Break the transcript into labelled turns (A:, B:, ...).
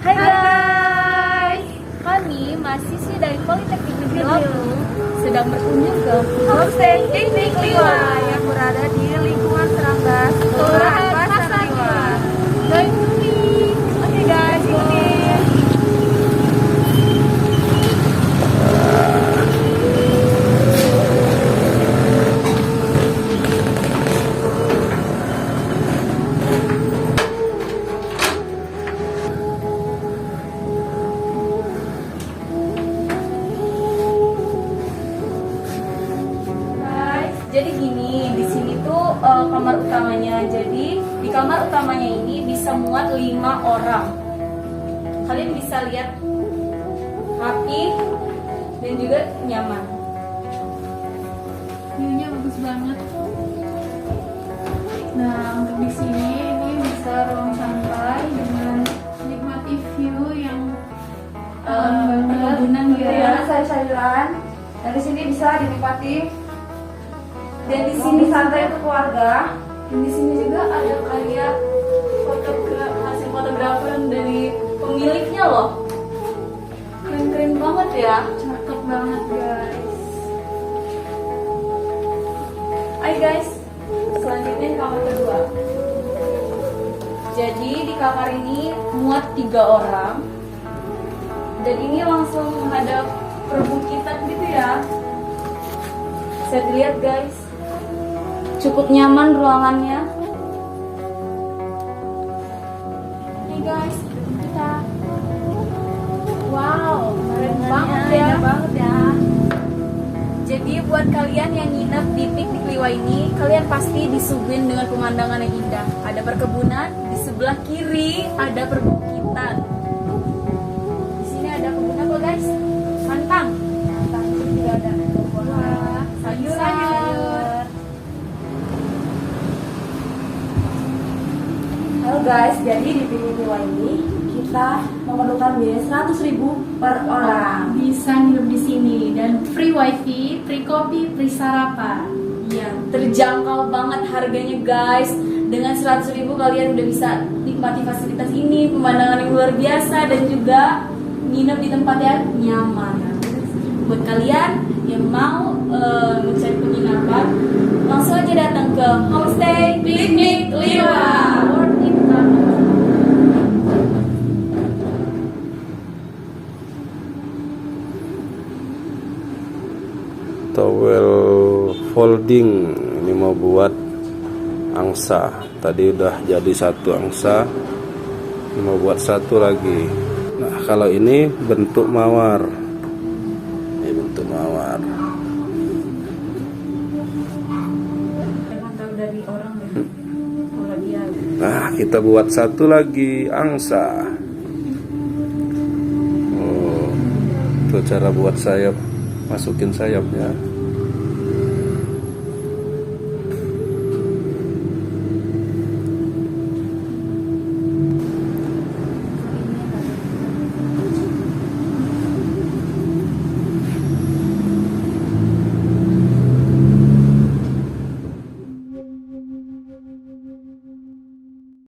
A: Hai guys, kami mahasiswi dari Politeknik Negeri Lampung sedang berkunjung ke Homestay Piknik Liwa yang berada di lingkungan Seranggas, Kelurahan Pasar Liwa. Join me. Oke guys, ikutin. Jadi gini, di sini tuh kamar utamanya. Jadi di kamar utamanya ini bisa muat 5 orang. Kalian bisa lihat rapi dan juga nyaman.
B: View-nya bagus banget. Nah, untuk di sini ini bisa ruang santai dengan menikmati view yang perkebunan gitu ya.
A: Sayur-sayuran. Dan di sini bisa dinikmati. Dan di sini santai untuk keluarga. Dan di sini juga ada karya hasil fotografer dari pemiliknya loh. Keren-keren banget ya.
B: Cakep banget guys.
A: Hai guys, selanjutnya kamar kedua. Jadi di kamar ini muat 3 orang. Dan ini langsung menghadap perbukitan gitu ya. Bisa dilihat guys, cukup nyaman ruangannya. Nih guys, kita. Wow, keren banget ya. Jadi buat kalian yang nginep di Piknik Liwa ini, kalian pasti disuguhin dengan pemandangan yang indah. Ada perkebunan, di sebelah kiri ada perbukitan. Di sini ada kebun apa guys? Kantang. Kantang di sini juga ada buah, sayur. Halo guys, jadi di Piknik Liwa ini kita memerlukan biaya 100.000 per orang.
B: Bisa nginep di sini dan free wifi, free kopi, free sarapan.
A: Iya, terjangkau banget harganya guys. Dengan 100.000 kalian udah bisa nikmati fasilitas ini, pemandangan yang luar biasa dan juga nginep di tempat yang nyaman. Buat kalian yang mau mencari penginapan, langsung aja datang ke Homestay Piknik Liwa.
B: Worth it banget.
C: Towel folding ini mau buat angsa. Tadi udah jadi 1 angsa, ini mau buat 1 lagi. Nah, kalau ini bentuk mawar, ini bentuk mawar.
A: Emang tahu dari orang deh. Kalau dia
C: Nah, kita buat 1 lagi angsa. Oh, itu cara buat sayap, masukin sayapnya.